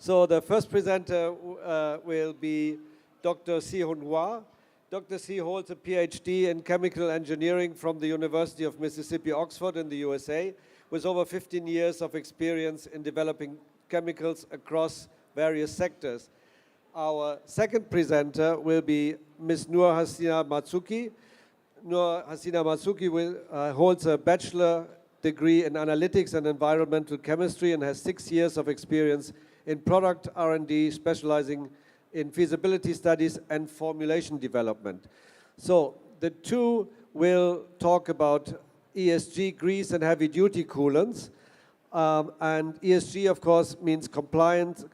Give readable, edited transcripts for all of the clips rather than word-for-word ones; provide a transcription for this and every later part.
So the first presenter will be Dr. Si-Hun Hua. Dr. Si holds a PhD in chemical engineering from the University of Mississippi, Oxford in the USA, with over 15 years of experience in developing chemicals across various sectors. Our second presenter will be Ms. Nur Hasina Matsuki. Nur Hasina Matsuki holds a bachelor degree in analytics and environmental chemistry and has 6 years of experience in product R&D, specializing in feasibility studies and formulation development. So the two will talk about ESG, grease and heavy duty coolants. And ESG, of course, means compliance.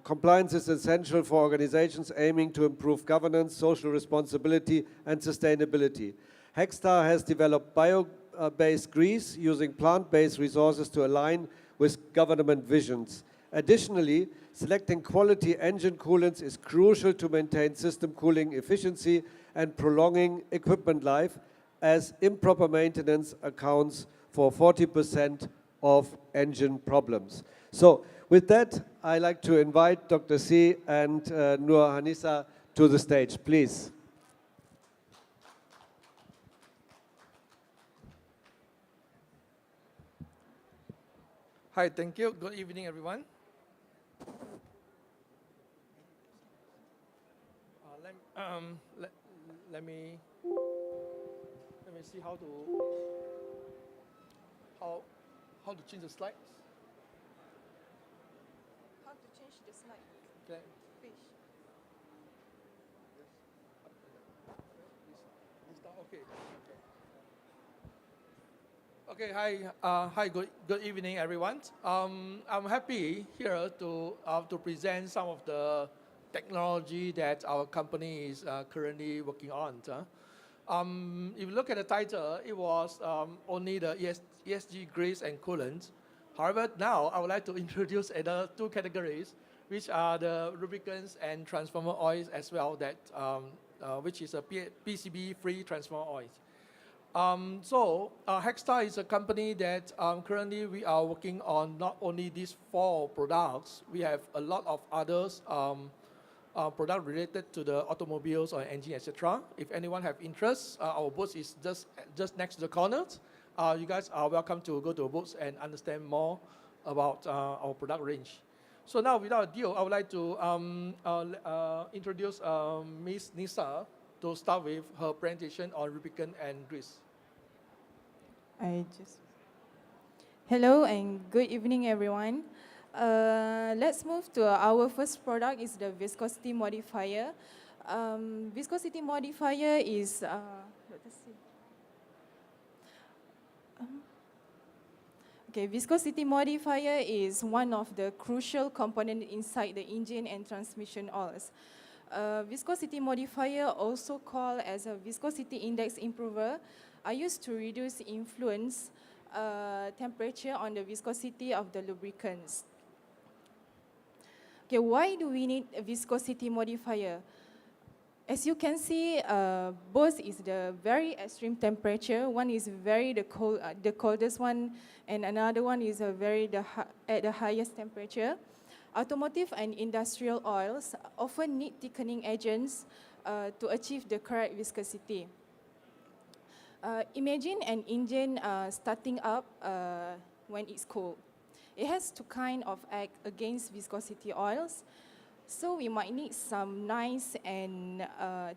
Compliance is essential for organizations aiming to improve governance, social responsibility and sustainability. Hexstar has developed bio-based grease using plant-based resources to align with government visions. Additionally, selecting quality engine coolants is crucial to maintain system cooling efficiency and prolonging equipment life, as improper maintenance accounts for 40% of engine problems. So with that, I'd like to invite Dr. Si and Nur Hanisa to the stage, please. Hi, thank you. Good evening, everyone. Let me see how to change the slides. How to change the slide? Okay. Fish. Okay. Hi. Good evening, everyone. I'm happy here to present some of the technology that our company is currently working on. If you look at the title, it was only the ESG grease and coolant. However, now I would like to introduce another two categories, which are the lubricants and transformer oils as well, that which is a PCB-free transformer oils. Hexstar is a company that currently we are working on not only these 4 products, we have a lot of others product related to the automobiles or engine, etc. If anyone have interest, our booth is just next to the corner. You guys are welcome to go to the booth and understand more about our product range. So now, without ado, I would like to introduce Ms. Nisa to start with her presentation on lubricant and grease. Hello and good evening, everyone. Let's move to our first product. Is the viscosity modifier. Viscosity modifier is viscosity modifier is one of the crucial components inside the engine and transmission oils. Viscosity modifier, also called as a viscosity index improver, are used to reduce influence temperature on the viscosity of the lubricants. Okay, why do we need a viscosity modifier? As you can see, both is the very extreme temperature. One is the coldest one, and another one is at the highest temperature. Automotive and industrial oils often need thickening agents to achieve the correct viscosity. Imagine an engine starting up when it's cold. It has to kind of act against viscosity oils. So we might need some nice and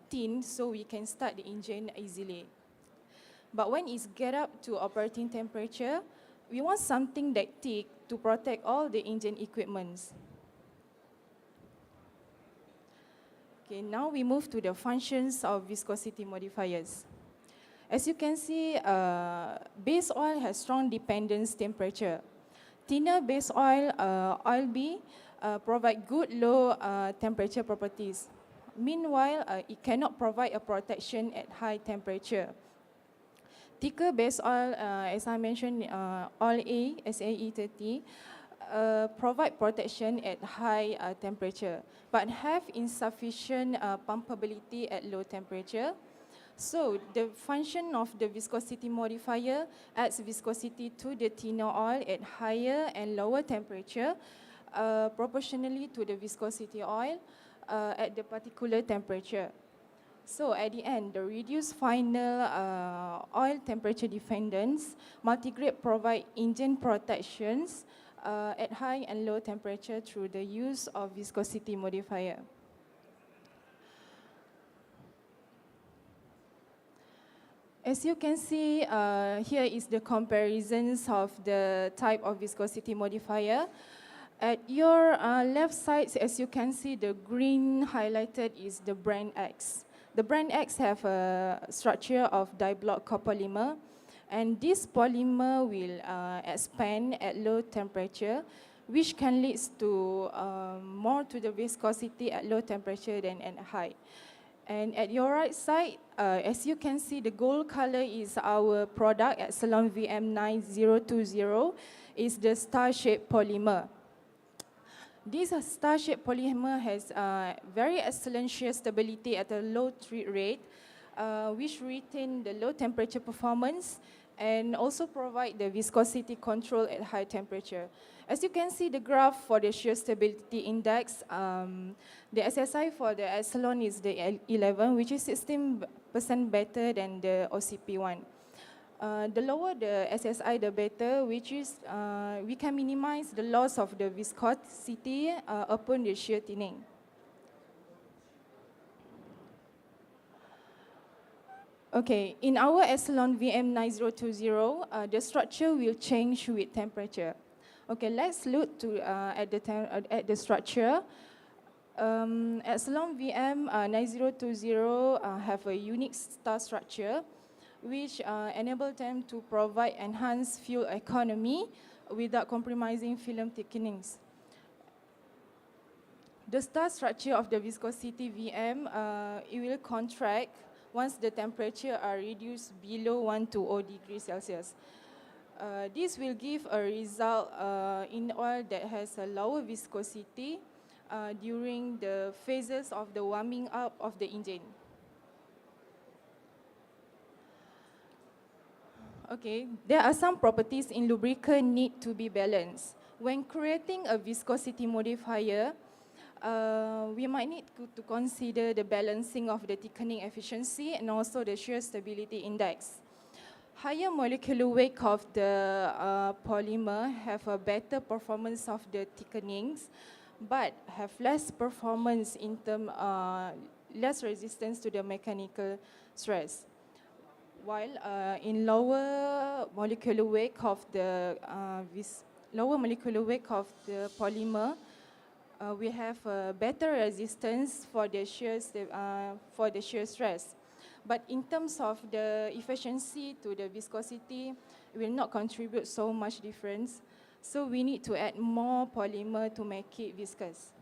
thin so we can start the engine easily. But when it's get up to operating temperature, we want something that thick to protect all the engine equipments. Okay, now we move to the functions of viscosity modifiers. As you can see, base oil has strong dependence temperature. Thinner base oil, oil B, provide good low temperature properties. Meanwhile, it cannot provide a protection at high temperature. Thicker base oil, as I mentioned, oil A, SAE30, provide protection at high temperature, but have insufficient pumpability at low temperature. So the function of the viscosity modifier adds viscosity to the thinner oil at higher and lower temperature proportionally to the viscosity oil at the particular temperature. So at the end, the reduced final oil temperature dependence multigrade provide engine protections at high and low temperature through the use of viscosity modifier. As you can see, here is the comparisons of the type of viscosity modifier. At your left side, as you can see, the green highlighted is the brand X. The brand X have a structure of diblock copolymer, and this polymer will expand at low temperature, which can lead to more to the viscosity at low temperature than at high. And at your right side, as you can see, the gold color is our product, Epsilon VM9020, is the star-shaped polymer. This star-shaped polymer has very excellent shear stability at a low treat rate, which retain the low temperature performance and also provide the viscosity control at high temperature. As you can see the graph for the shear stability index, the SSI for the epsilon is the 11, which is 16% better than the OCP one. The lower the SSI, the better, which is we can minimize the loss of the viscosity upon the shear thinning. Okay, in our epsilon VM9020, the structure will change with temperature. Okay, let's look to at the structure. Epsilon VM9020 have a unique star structure, which enable them to provide enhanced fuel economy without compromising film thickenings. The star structure of the viscosity VM, it will contract once the temperature are reduced below 120 degrees Celsius. This will give a result in oil that has a lower viscosity during the phases of the warming up of the engine. Okay, there are some properties in lubricant need to be balanced. When creating a viscosity modifier, we might need to consider the balancing of the thickening efficiency and also the shear stability index. Higher molecular weight of the polymer have a better performance of the thickenings, but have less performance in terms less resistance to the mechanical stress. While in lower molecular weight of the polymer, we have a better resistance for the shear stress. But in terms of the efficiency to the viscosity, it will not contribute so much difference. So we need to add more polymer to make it viscous.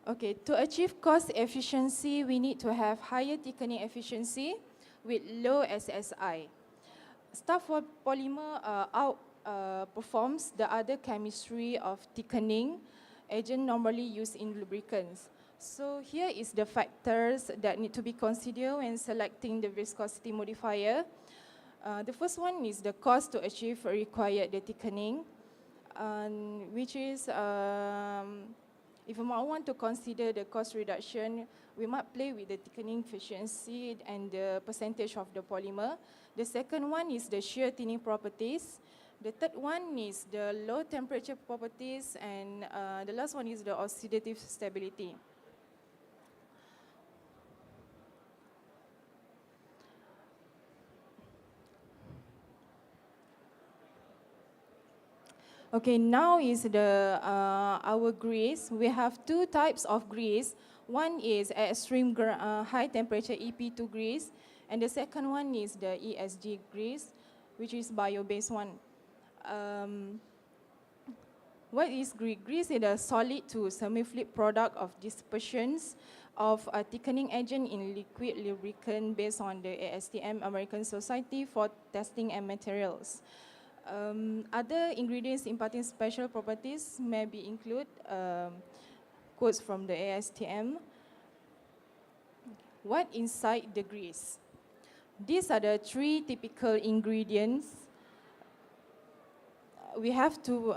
Okay, to achieve cost efficiency, we need to have higher thickening efficiency with low SSI. Star polymer outperforms the other chemistry of thickening agent normally used in lubricants. So here is the factors that need to be considered when selecting the viscosity modifier. The first one is the cost to achieve required the thickening, which is if we want to consider the cost reduction, we might play with the thickening efficiency and the percentage of the polymer. The second one is the shear thinning properties. The third one is the low temperature properties, and the last one is the oxidative stability. Okay, now is the our grease. We have two types of grease. One is extreme high temperature EP2 grease, and the second one is the ESG grease, which is bio-based one. What is grease? Grease is a solid to semi-fluid product of dispersions of a thickening agent in liquid lubricant based on the ASTM American Society for Testing and Materials. Other ingredients imparting special properties may be include quotes from the ASTM. What inside the grease? These are the three typical ingredients we have to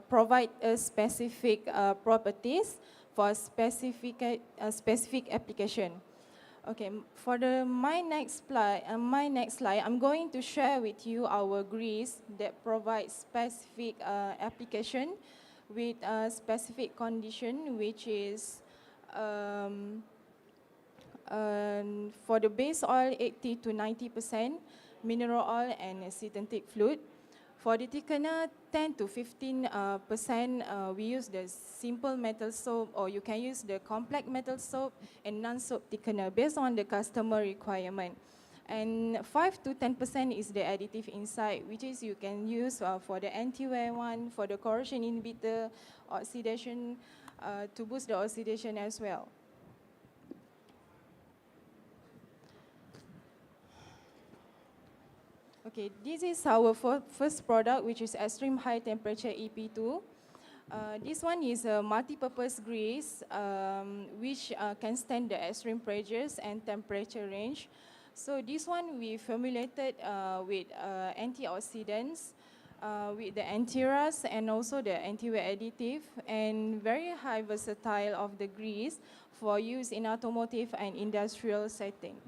provide a specific properties for specific application. Okay, for my next slide, I'm going to share with you our grease that provides specific application with a specific condition, which is for the base oil 80 to 90%, mineral oil and synthetic fluid. For the thickener, 10 to 15%, we use the simple metal soap, or you can use the complex metal soap and non-soap thickener based on the customer requirement. And 5 to 10% is the additive inside, which is you can use for the anti-wear one, for the corrosion inhibitor, oxidation, to boost the oxidation as well. Okay, this is our first product, which is extreme high temperature EP2. This one is a multi-purpose grease, which can stand the extreme pressures and temperature range. So this one we formulated with antioxidants, with the anti-rust and also the anti-wear additive, and very high versatile of the grease for use in automotive and industrial settings.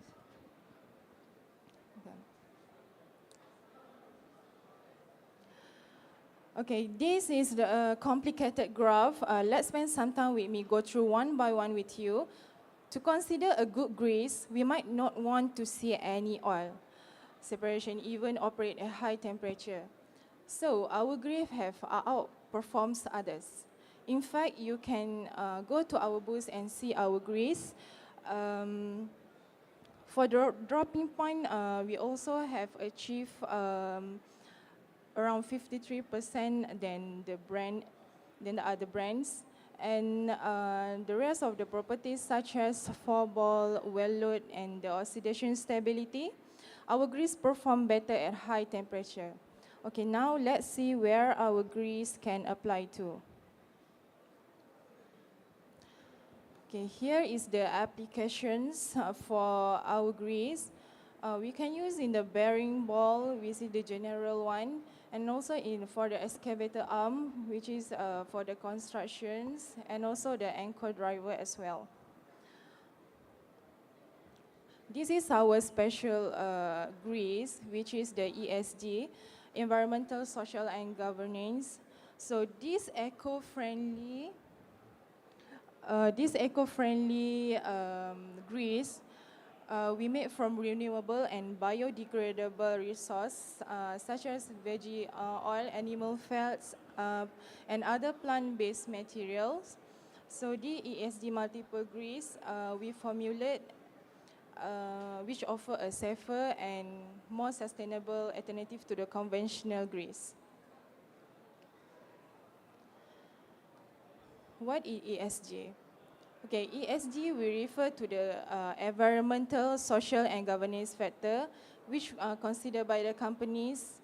Okay, this is the complicated graph. Let's spend some time with me, go through one by one with you. To consider a good grease, we might not want to see any oil separation, even operate at high temperature. So our grease have outperforms others. In fact, you can go to our booth and see our grease. For the dropping point, we also have achieved around 53% than the other brands. And the rest of the properties such as fall ball, well load, and the oxidation stability, our grease perform better at high temperature. Okay, now let's see where our grease can apply to. Okay, here is the applications for our grease. We can use in the bearing ball, which is the general one, and also for the excavator arm, which is for the constructions, and also the anchor driver as well. This is our special grease, which is the ESG, Environmental, Social, and Governance. So this eco-friendly grease we made from renewable and biodegradable resources such as veggie oil, animal fats, and other plant-based materials. So the ESG multiple grease we formulate which offer a safer and more sustainable alternative to the conventional grease. What is ESG? Okay, ESG, we refer to the environmental, social, and governance factor, which are considered by the companies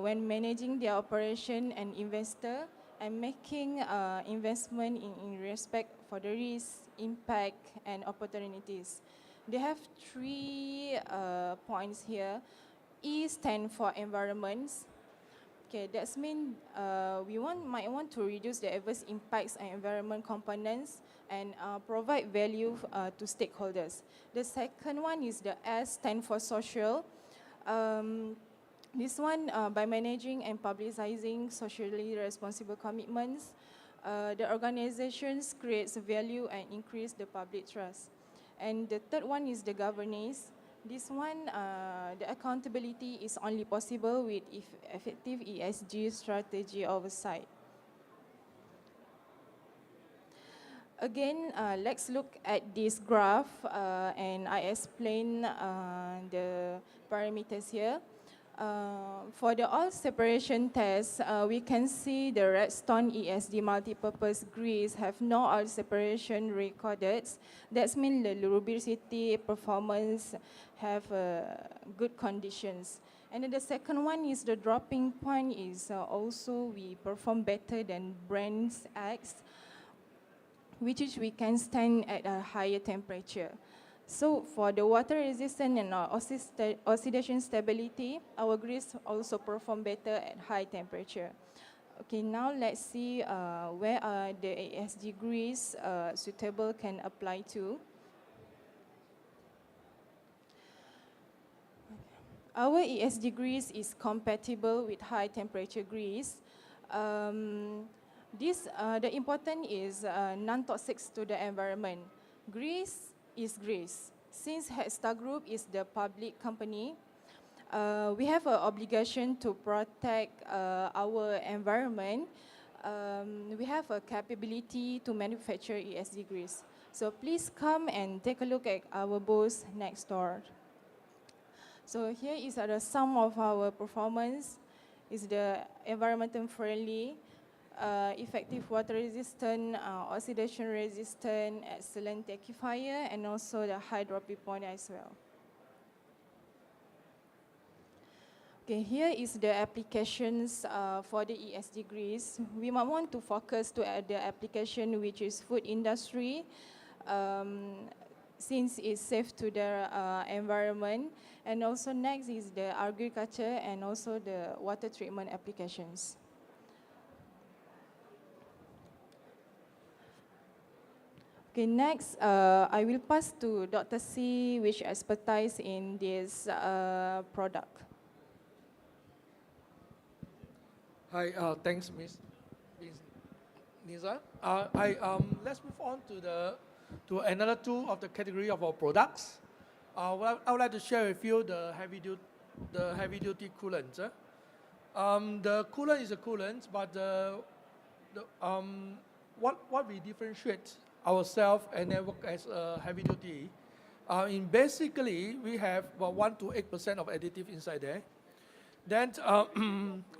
when managing their operation and investor and making investment in respect for the risk, impact, and opportunities. They have 3 points here. E stands for environments. Okay, that means we might want to reduce the adverse impacts on environment components and provide value to stakeholders. The second one is the S stands for social. This one, by managing and publicizing socially responsible commitments, the organizations creates value and increase the public trust. And the third one is the governance. This one, the accountability is only possible with effective ESG strategy oversight. Again, let's look at this graph and I explain the parameters here. For the oil separation test, we can see the Redstone ESD multipurpose grease have no oil separation recorded. That means the lubricity performance have good conditions. And then the second one is the dropping point is also we perform better than brands X, which is we can stand at a higher temperature. So for the water resistance and oxidation stability, our grease also perform better at high temperature. Okay, now let's see where are the ESG grease suitable can apply to. Our ESG grease is compatible with high temperature grease. The important is non-toxic to the environment. Grease is grease. Since Headstar Group is the public company, we have an obligation to protect our environment. We have a capability to manufacture ESG grease. So please come and take a look at our booth next door. So here is the sum of our performance. Is the environmental friendly, effective water resistant, oxidation resistant, excellent tackifier, and also the high dropping point as well. Okay, here is the applications for the ESG grease. We might want to focus to the application which is food industry, since it's safe to the environment. And also next is the agriculture and also the water treatment applications. Okay, next I will pass to Dr. C, which expertise in this product. Hi, thanks, Ms. Nisa. Let's move on to another two of the category of our products. Well, I would like to share with you the heavy duty coolant. The coolant is a coolant, but what we differentiate ourselves and then work as a heavy duty. In basically we have about 1 to 8% of additive inside there. Then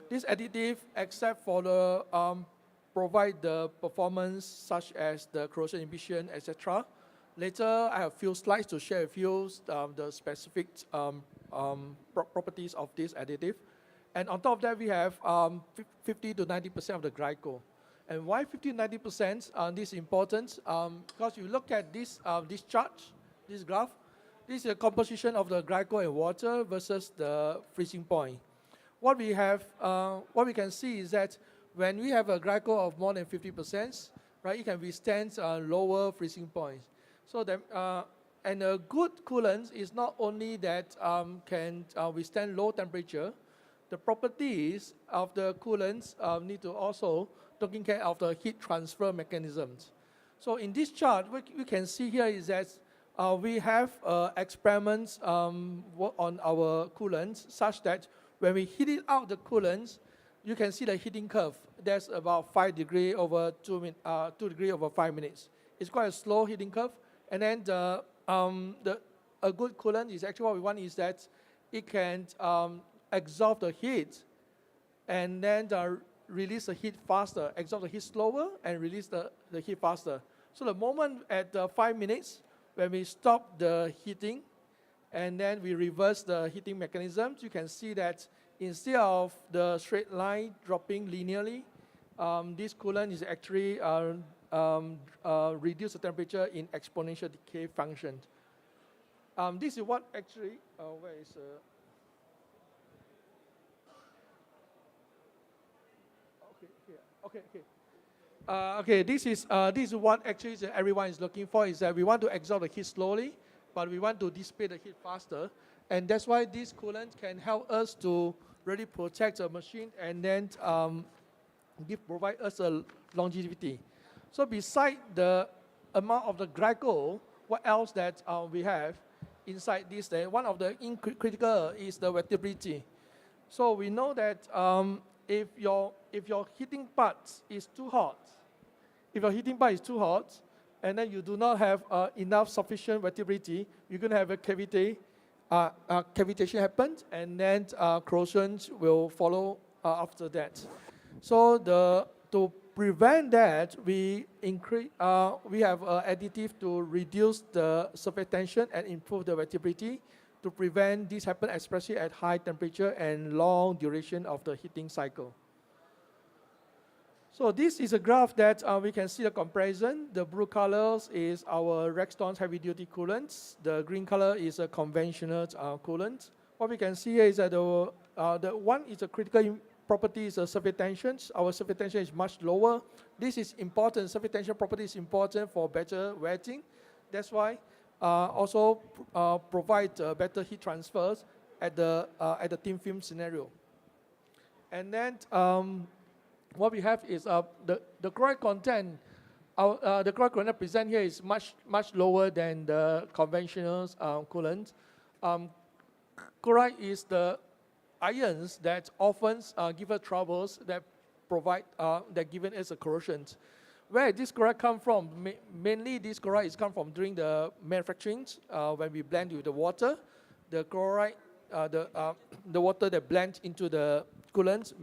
this additive, except for the provide the performance such as the corrosion inhibition, etc. Later, I have a few slides to share with you the specific properties of this additive. And on top of that, we have 50 to 90% of the glycol. And why 50 to 90%? This is important because you look at this chart, this graph. This is the composition of the glycol and water versus the freezing point. What we can see is that when we have a glycol of more than 50%, right, it can withstand lower freezing points. So and a good coolant is not only that can withstand low temperature. The properties of the coolants need to also taking care of the heat transfer mechanisms. So in this chart, what we can see here is that we have experiments on our coolants such that when we heat it out the coolants, you can see the heating curve. That's about 5 degrees over 2 degrees over 5 minutes. It's quite a slow heating curve. And then a good coolant is actually what we want is that it can absorb the heat and then release the heat faster, absorb the heat slower and release the heat faster. So the moment at 5 minutes, when we stop the heating and then we reverse the heating mechanisms, you can see that instead of the straight line dropping linearly, this coolant is actually reduce the temperature in exponential decay function. This is what actually, where is okay, this is what actually everyone is looking for, is that we want to absorb the heat slowly, but we want to dissipate the heat faster. And that's why this coolant can help us to really protect the machine and then provide us a longevity. So beside the amount of the glycol, what else that we have inside this? One of the critical is the wettability. So we know that if your heating part is too hot, and then you do not have enough sufficient wettability, you're going to have a cavity, cavitation happen, and then corrosion will follow after that. So to prevent that, we have additive to reduce the surface tension and improve the wettability to prevent this happen, especially at high temperature and long duration of the heating cycle. So this is a graph that we can see the comparison. The blue colors is our Rexton heavy-duty coolants. The green color is a conventional coolant. What we can see here is that the one is a critical property is a surface tension. Our surface tension is much lower. This is important. Surface tension property is important for better wetting. That's why also provide better heat transfers at the thin film scenario. And then what we have is the chloride content. The chloride content present here is much lower than the conventional coolant. Chloride is the ions that often give us troubles that provide that given us a corrosion. Where this chloride come from? Mainly this chloride is come from during the manufacturing when we blend with the water. The chloride, the water that blends into the coolant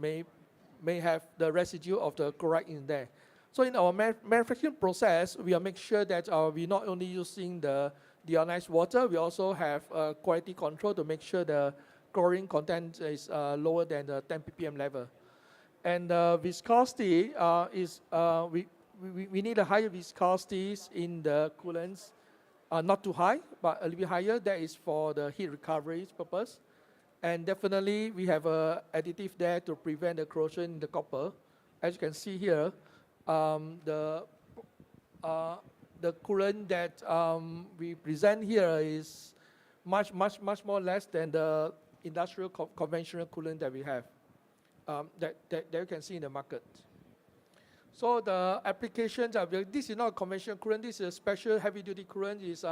may have the residue of the chloride in there. So in our manufacturing process, we make sure that we're not only using the deionized water, we also have quality control to make sure the chlorine content is lower than the 10 ppm level. And viscosity is, we need a higher viscosities in the coolants, not too high, but a little bit higher. That is for the heat recovery purpose. And definitely, we have an additive there to prevent the corrosion in the copper. As you can see here, the coolant that we present here is much more less than the industrial conventional coolant that we have, that you can see in the market. So the applications are, this is not a conventional coolant, this is a special heavy-duty coolant. It's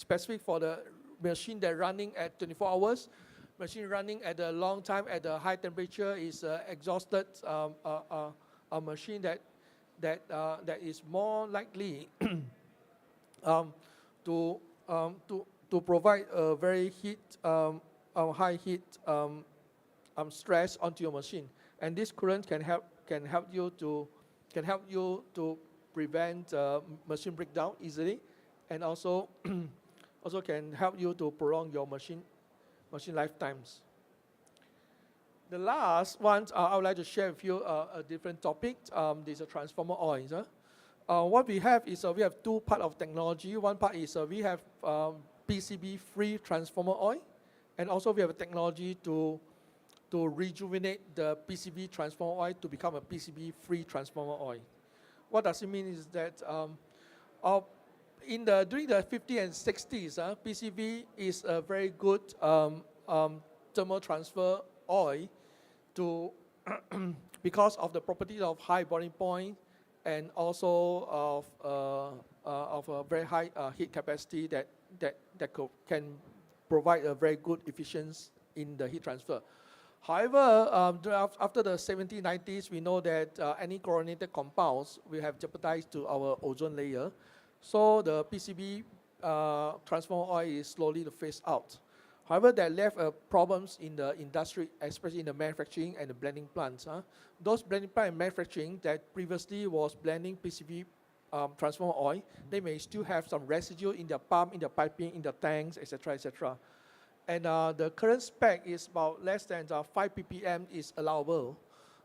specific for the machine that running at 24 hours. Machine running at a long time at a high temperature is exhausted a machine that is more likely to provide a very high heat stress onto your machine, and this coolant can help you to prevent machine breakdown easily, and also can help you to prolong your machine lifetimes. The last one, I would like to share with you a different topic. This is transformer oils. What we have is we have two parts of technology. One part is we have PCB-free transformer oil, and also we have a technology to rejuvenate the PCB transformer oil to become a PCB-free transformer oil. What does it mean is that during the 50s and 60s, PCB is a very good thermal transfer oil because of the properties of high boiling point and also of a very high heat capacity that can provide a very good efficiency in the heat transfer. However, after the 70s, 90s, we know that any chlorinated compounds will have jeopardized to our ozone layer. So the PCB transformer oil is slowly to phase out. However, that left problems in the industry, especially in the manufacturing and the blending plants. Those blending plants and manufacturing that previously was blending PCB transformer oil, they may still have some residue in the pump, in the piping, in the tanks, etc., etc. And the current spec is about less than 5 ppm is allowable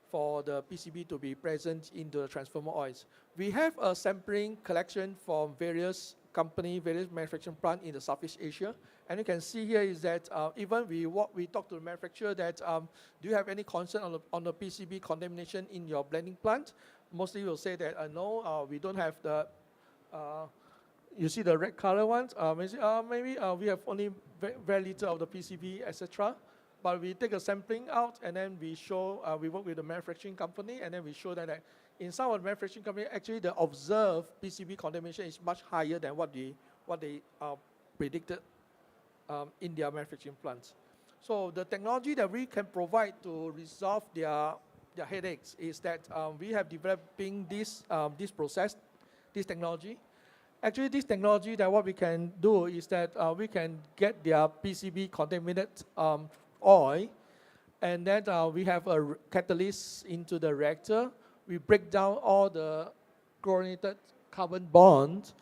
for the PCB to be present in the transformer oils. We have a sampling collection from various companies, various manufacturing plants in the Southeast Asia. And you can see here is that even we talk to the manufacturer that do you have any concern on the PCB contamination in your blending plant? Mostly will say that no, we don't have the, you see the red color ones? Maybe we have only very little of the PCB, etc. But we take a sampling out and then we show, we work with the manufacturing company and then we show that in some of the manufacturing company, actually the observed PCB contamination is much higher than what they predicted in their manufacturing plants. So the technology that we can provide to resolve their headaches is that we have developing this process, this technology. Actually, this technology that what we can do is that we can get their PCB contaminated oil, and then we have a catalyst into the reactor. We break down all the chlorinated carbon bonds,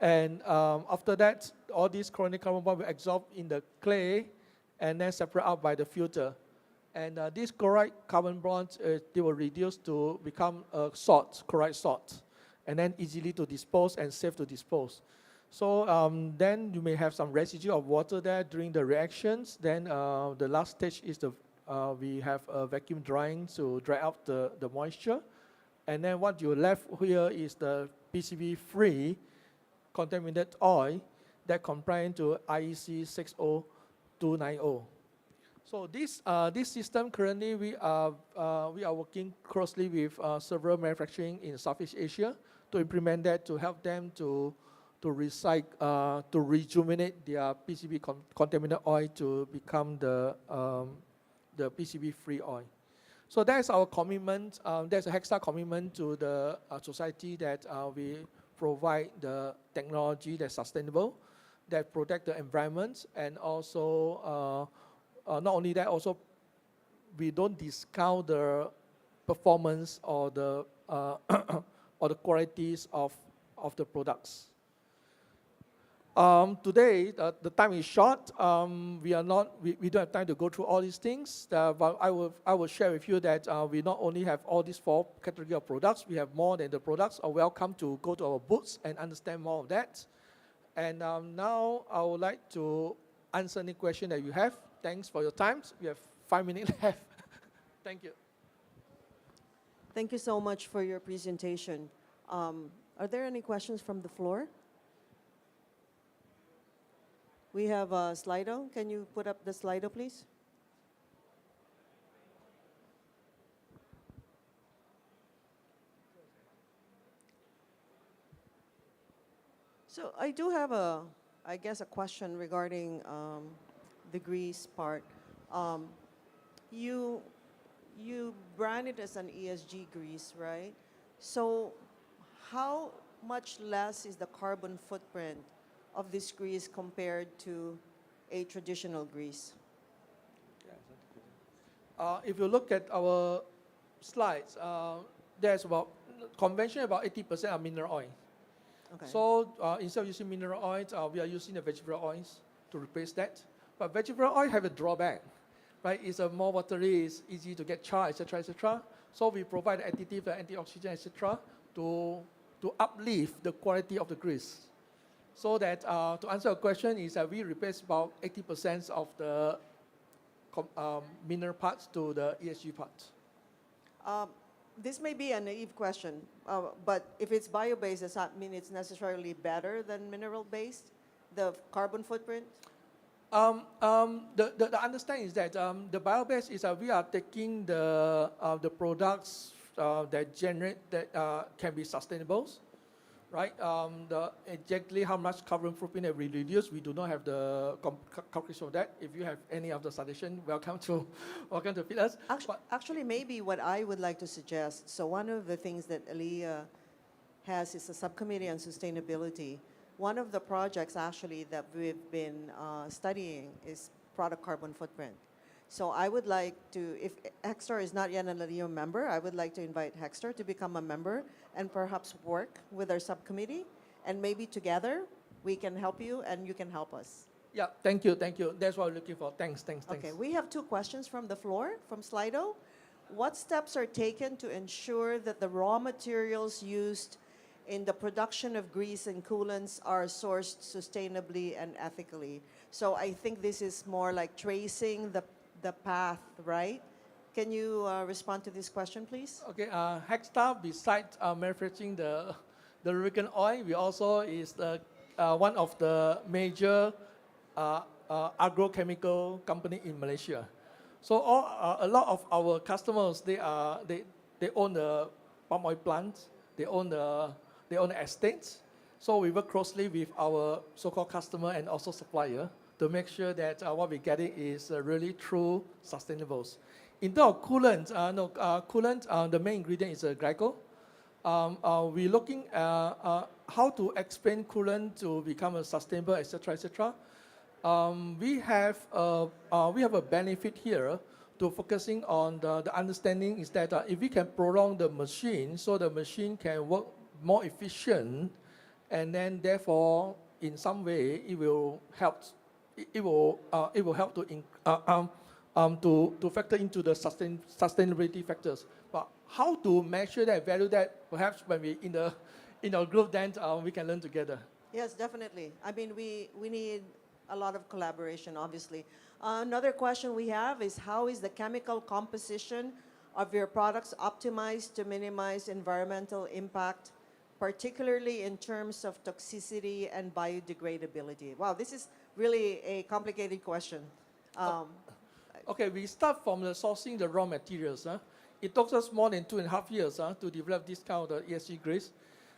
and after that, all these chlorinated carbon bonds will absorb in the clay and then separate out by the filter. And these chloride carbon bonds, they will reduce to become salt, chloride salt, and then easily to dispose and safe to dispose. So then you may have some residue of water there during the reactions. Then the last stage is we have a vacuum drying to dry out the moisture. And then what you left here is the PCB-free contaminated oil that compliant to IEC 60290. So this system currently we are working closely with several manufacturing in Southeast Asia to implement that to help them to recycle to rejuvenate their PCB contaminated oil to become the PCB-free oil. So that's our commitment. That's a Hexstar commitment to the society that we provide the technology that's sustainable, that protect the environment, and also not only that, also we don't discount the performance or the or the qualities of the products. Today, the time is short. We don't have time to go through all these things. But I will share with you that we not only have all these 4 categories of products, we have more than the products. Are welcome to go to our booths and understand more of that. And now I would like to answer any question that you have. Thanks for your time. We have 5 minutes left. Thank you. Thank you so much for your presentation. Are there any questions from the floor? We have a Slido. Can you put up the Slido, please? So I do have I guess, a question regarding the grease part. You brand it as an ESG grease, right? So how much less is the carbon footprint of this grease compared to a traditional grease? If you look at our slides, there's conventional about 80% are mineral oil. Okay. So instead of using mineral oils, we are using the vegetable oils to replace that. But vegetable oil have a drawback, right? It's more watery, it's easy to get char, etc., etc. So we provide additive, antioxidant, etc., to uplift the quality of the grease. So that to answer your question is that we replace about 80% of the mineral parts to the ESG parts. This may be a naive question, but if it's bio-based, does that mean it's necessarily better than mineral-based, the carbon footprint? The understanding is that the bio-based is that we are taking the products that can be sustainable, right? Exactly how much carbon footprint that we reduce, we do not have the calculation of that. If you have any of the suggestion, welcome to feed us. Actually, maybe what I would like to suggest, so one of the things that Aliyah has is a subcommittee on sustainability. One of the projects actually that we've been studying is product carbon footprint. So I would like to, if Hexstar is not yet an Aliyah member, I would like to invite Hexstar to become a member and perhaps work with our subcommittee, and maybe together we can help you and you can help us. Yeah, thank you. That's what we're looking for. Thanks. Okay, we have 2 questions from the floor, from Slido. What steps are taken to ensure that the raw materials used in the production of grease and coolants are sourced sustainably and ethically? So I think this is more like tracing the path, right? Can you respond to this question, please? Okay, Hexstar, besides manufacturing the lubricant oil, we also is one of the major agrochemical company in Malaysia. So a lot of our customers, they own the palm oil plants, they own the estates. So we work closely with our so-called customer and also supplier to make sure that what we're getting is really true sustainables. In terms of coolant, coolant, the main ingredient is glycol. We're looking at how to explain coolant to become a sustainable, etc., etc. We have a benefit here to focusing on the understanding is that if we can prolong the machine, so the machine can work more efficient, and then therefore in some way it will help to factor into the sustainability factors. But how to measure that, value that, perhaps when we in our group, then we can learn together. Yes, definitely. I mean, we need a lot of collaboration, obviously. Another question we have is, how is the chemical composition of your products optimized to minimize environmental impact, particularly in terms of toxicity and biodegradability? Wow, this is really a complicated question. Okay, we start from the sourcing the raw materials. It took us more than 2.5 years to develop this kind of the ESG grades.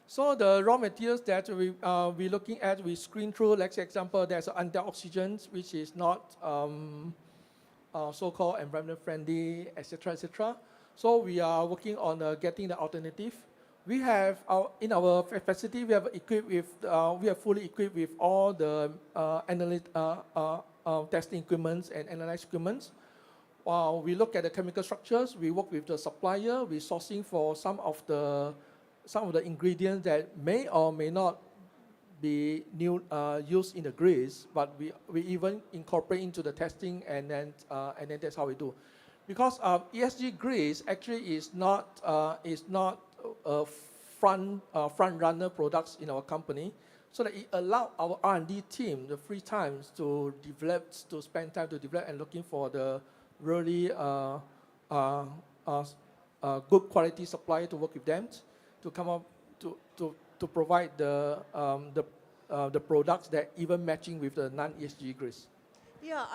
So the raw materials that we're looking at, we screen through, like for example, there's antioxidants, which is not so-called environment friendly, etc., etc. So we are working on getting the alternative. We have in our facility, we have equipped with, we are fully equipped with all the testing equipments and analyze equipments. We look at the chemical structures. We work with the supplier. We're sourcing for some of the ingredients that may or may not be used in the grease, but we even incorporate into the testing, and then that's how we do. Because ESG grease actually is not a front runner products in our company, so that it allows our R&D team the free times to develop, to spend time to develop and looking for the really good quality supplier to work with them, to come up to provide the products that even matching with the non-ESG grease. Yeah,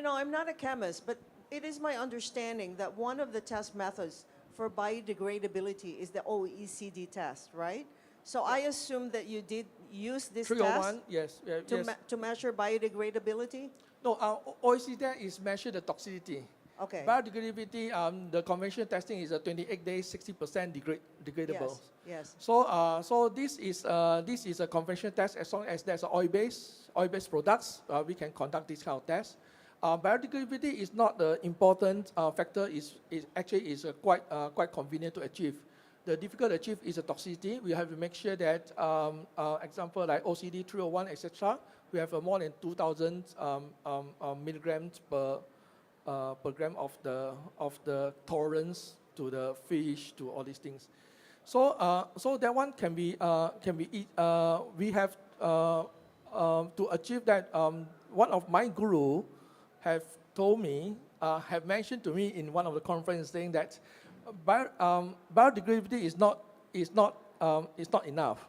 I'm not a chemist, but it is my understanding that one of the test methods for biodegradability is the OECD test, right? So I assume that you did use this 301, test yes. to measure biodegradability? No, OECD test is measure the toxicity. Okay. Biodegradability, the conventional testing is a 28 days, 60% degradable. Yes. So this is a conventional test. As long as there's oil-based products, we can conduct this kind of test. Biodegradability is not the important factor. Is actually quite convenient to achieve. The difficult to achieve is the toxicity. We have to make sure that, example like OCD 301, etc. We have more than 2,000 milligrams per gram of the tolerance to the fish, to all these things. So that one can be eat. We have to achieve that. One of my guru have told me, have mentioned to me in one of the conferences, saying that biodegradability is not enough.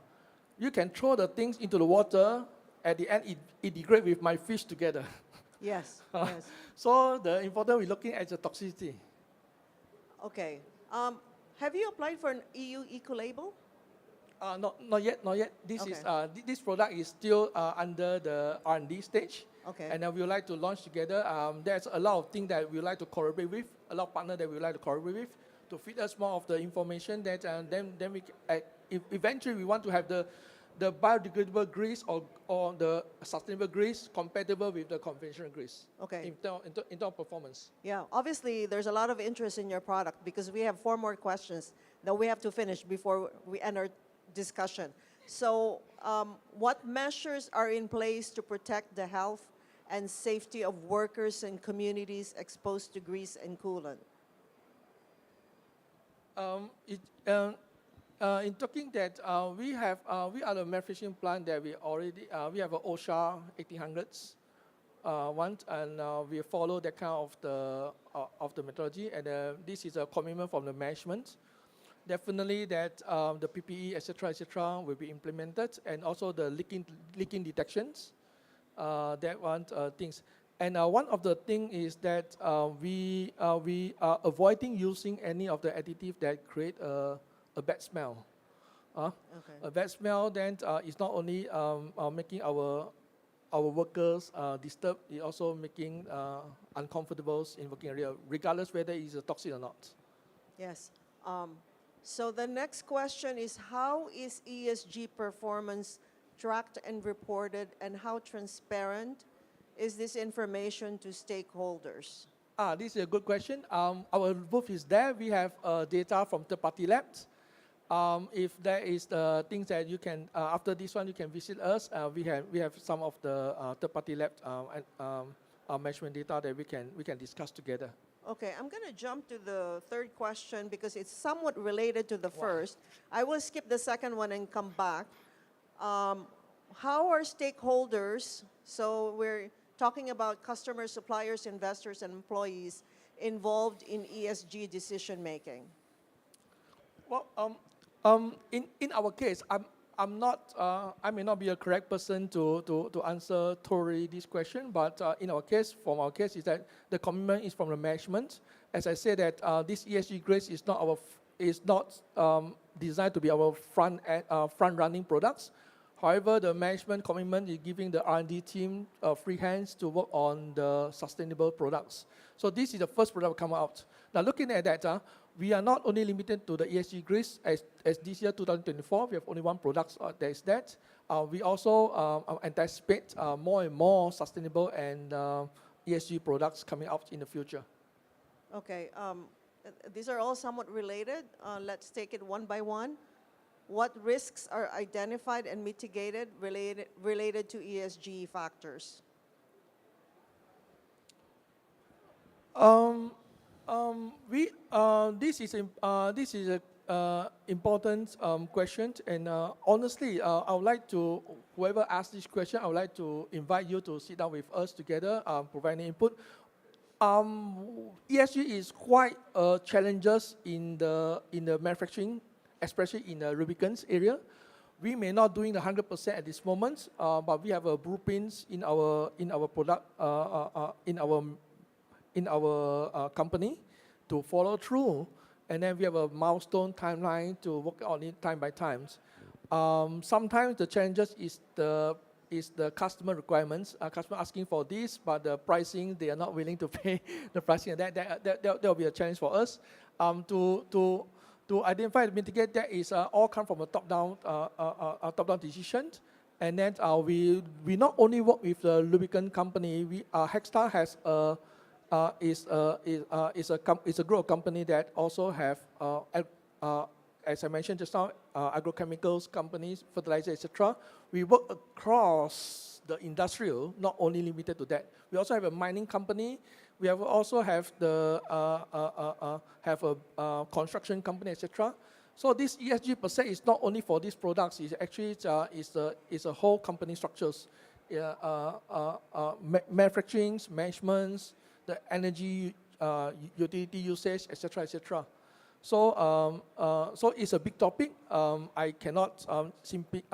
You can throw the things into the water. At the end, it degrades with my fish together. Yes. Yes. So the important we're looking at the toxicity. Okay. Have you applied for an EU eco-label? Not yet. This Okay. is this product is still under the R&D stage. Okay. And we would like to launch together. There's a lot of things that we would like to collaborate with, a lot of partners that we would like to collaborate with, to feed us more of the information that then we eventually we want to have the biodegradable grease or the sustainable grease compatible with the conventional grease. Okay. In terms of performance. Yeah, obviously there's a lot of interest in your product, because we have 4 more questions that we have to finish before we end our discussion. So what measures are in place to protect the health and safety of workers and communities exposed to grease and coolant? In talking that we are the manufacturing plant that we have a OSHA 1800s one, and we follow that kind of the methodology, and this is a commitment from the management. Definitely that the PPE, etc., will be implemented, and also the leaking detections. That one things. And one of the things is that we are avoiding using any of the additive that create a bad smell. Okay. A bad smell then is not only making our workers disturbed, it also making uncomfortable in working area, regardless whether it's a toxic or not. Yes. So the next question is, how is ESG performance tracked and reported, and how transparent is this information to stakeholders? This is a good question. Our booth is there. We have data from third-party labs. If there is things that you can, after this one, you can visit us. We have some of the third-party lab management data that we can discuss together. Okay, I'm going to jump to the third question because it's somewhat related to the first. I will skip the second one and come back. How are stakeholders, so we're talking about customers, suppliers, investors, and employees, involved in ESG decision making? Well, in our case, I may not be a correct person to answer totally this question, but in our case, from our case, is that the commitment is from the management. As I said, that this ESG grade is not designed to be our front running products. However, the management commitment is giving the R&D team free hands to work on the sustainable products. So this is the first product come out. Now, looking at that, we are not only limited to the ESG grids. As this year, 2024, we have only one product that is that. We also anticipate more and more sustainable and ESG products coming out in the future. Okay, these are all somewhat related. Let's take it one by one. What risks are identified and mitigated related to ESG factors? This is a important question, and honestly, I would like to, whoever asked this question, I would like to invite you to sit down with us together, provide input. ESG is quite challenges in the manufacturing, especially in the lubricants area. We may not doing the 100% at this moment, but we have a blueprints in our product in our company to follow through, and then we have a milestone timeline to work on it time by time. Sometimes the challenges is the customer requirements. Customer asking for this, but the pricing they are not willing to pay the pricing. That will be a challenge for us. To identify and mitigate that is all come from a top-down decision. And then we not only work with the lubricant company. Hexstar has is a growth company that also have as I mentioned just now, agrochemicals companies, fertilizer, etc. We work across the industrial, not only limited to that. We also have a mining company. We also have a construction company, etc. So this ESG per se is not only for these products. It's actually is a whole company structures, manufacturing, management, the energy, utility usage, etc., etc. So it's a big topic. I cannot simply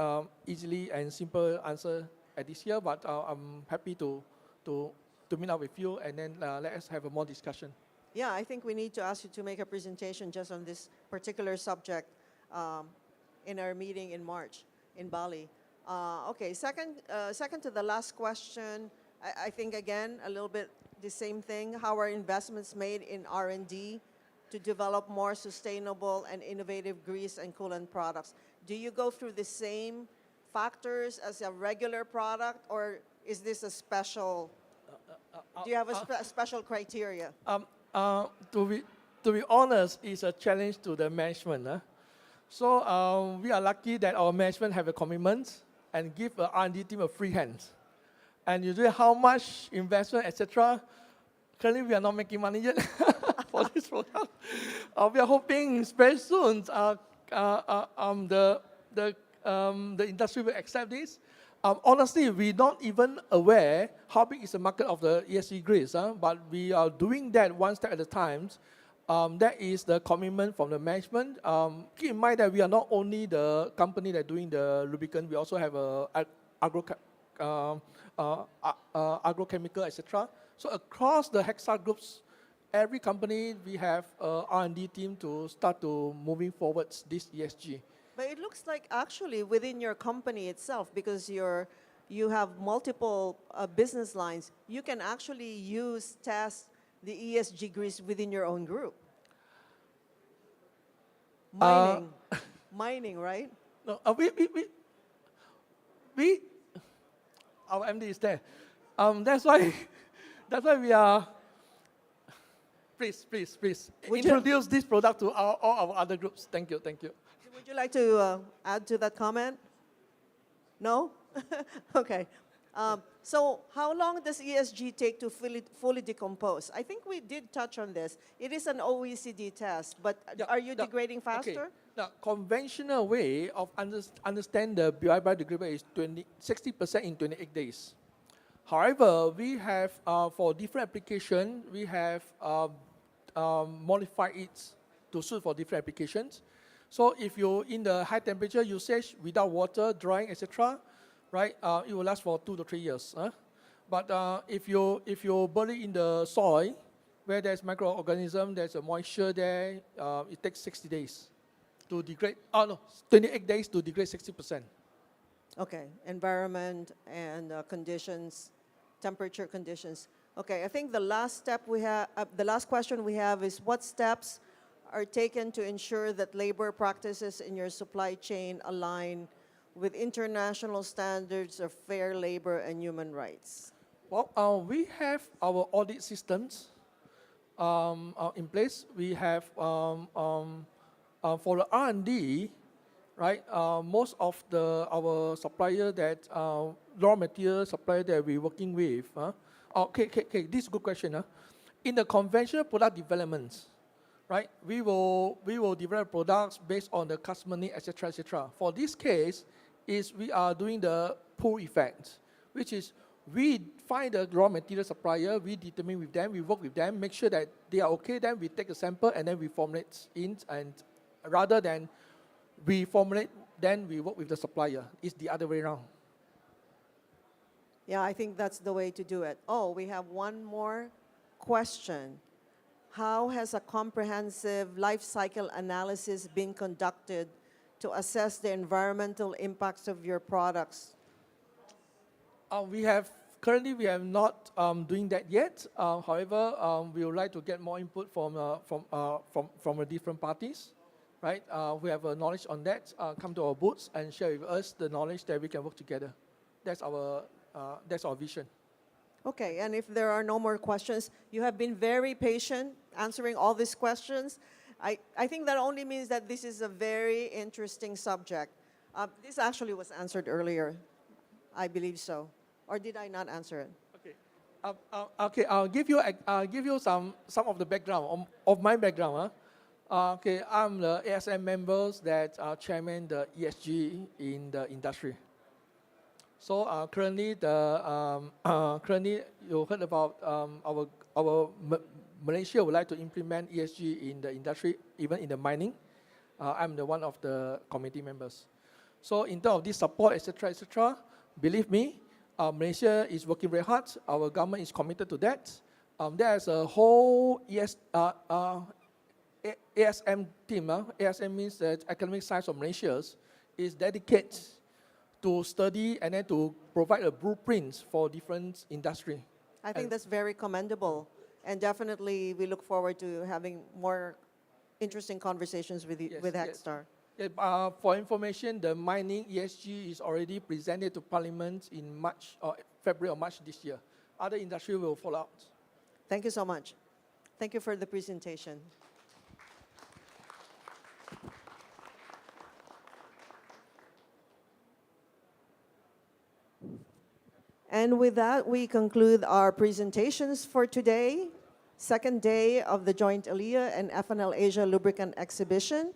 easily and simple answer at this year, but I'm happy to meet up with you, and then let us have a more discussion. Yeah, I think we need to ask you to make a presentation just on this particular subject in our meeting in March in Bali. Okay, second to the last question, I think again, a little bit the same thing. How are investments made in R&D to develop more sustainable and innovative grease and coolant products? Do you go through the same factors as a regular product, or is this a special? Do you have a special criteria? To be honest, it's a challenge to the management. So we are lucky that our management have a commitment and give the R&D team a free hand. And usually how much investment, etc. Currently, we are not making money yet for this product. We are hoping very soon the industry will accept this. Honestly, we're not even aware how big is the market of the ESG grids, but we are doing that one step at a time. That is the commitment from the management. Keep in mind that we are not only the company that doing the lubricant, we also have agrochemical, etc. So across the Hexstar groups, every company we have a R&D team to start to moving forward this ESG. But it looks like actually within your company itself, because you have multiple business lines, you can actually test the ESG grease within your own group. Mining, right? No, our MD is there. That's why we are. Please, introduce this product to all our other groups. Thank you. Would you like to add to that comment? No? Okay. So how long does ESG take to fully decompose? I think we did touch on this. It is an OECD test, but Yeah, are you the- degrading faster? Okay. Now, conventional way of understand the biodegradable is 60% in 28 days. However, we have, for different application, we have modified it to suit for different applications. So if you're in the high temperature usage without water, drying, etc., right, it will last for 2 to 3 years. But if you burn it in the soil, where there's microorganism, there's a moisture there, it takes 60 days to degrade. Oh no, 28 days to degrade 60%. Okay, environment and conditions, temperature conditions. Okay, I think the last step we have, the last question we have is what steps are taken to ensure that labor practices in your supply chain align with international standards of fair labor and human rights? Well, we have our audit systems in place. We have for the R&D, right? Most of our supplier that raw material supplier that we're working with. Okay, this is a good question. In the conventional product development, right? We will develop products based on the customer need, etc., etc. For this case, we are doing the pull effect, which is we find the raw material supplier, we determine with them, we work with them, make sure that they are okay. Then we take a sample and then we formulate in, and rather than we formulate, then we work with the supplier. It's the other way around. Yeah, I think that's the way to do it. Oh, we have one more question. How has a comprehensive life cycle analysis been conducted to assess the environmental impacts of your products? Currently we have not doing that yet. However, we would like to get more input from the different parties, right? Who have knowledge on that. Come to our booths and share with us the knowledge that we can work together. That's our vision. Okay, and if there are no more questions, you have been very patient answering all these questions. I think that only means that this is a very interesting subject. This actually was answered earlier. I believe so. Or did I not answer it? Okay. I'll give you some of the background of my background. Okay, I'm the ASM members that are chairman the ESG in the industry. So currently you heard about our Malaysia would like to implement ESG in the industry, even in the mining. I'm the one of the committee members. So in terms of this support, etc., believe me, Malaysia is working very hard. Our government is committed to that. There's a whole ASM team. ASM means that Academic Science of Malaysia is dedicated to study and then to provide a blueprint for different industry. I think that's very commendable. And definitely we look forward to having more interesting conversations with Hexstar. Yeah, for information, the mining ESG is already presented to Parliament in February or March this year. Other industry will follow out. Thank you so much. Thank you for the presentation. And with that, we conclude our presentations for today, second day of the joint ALIA and FNL Asia Lubricant Exhibition.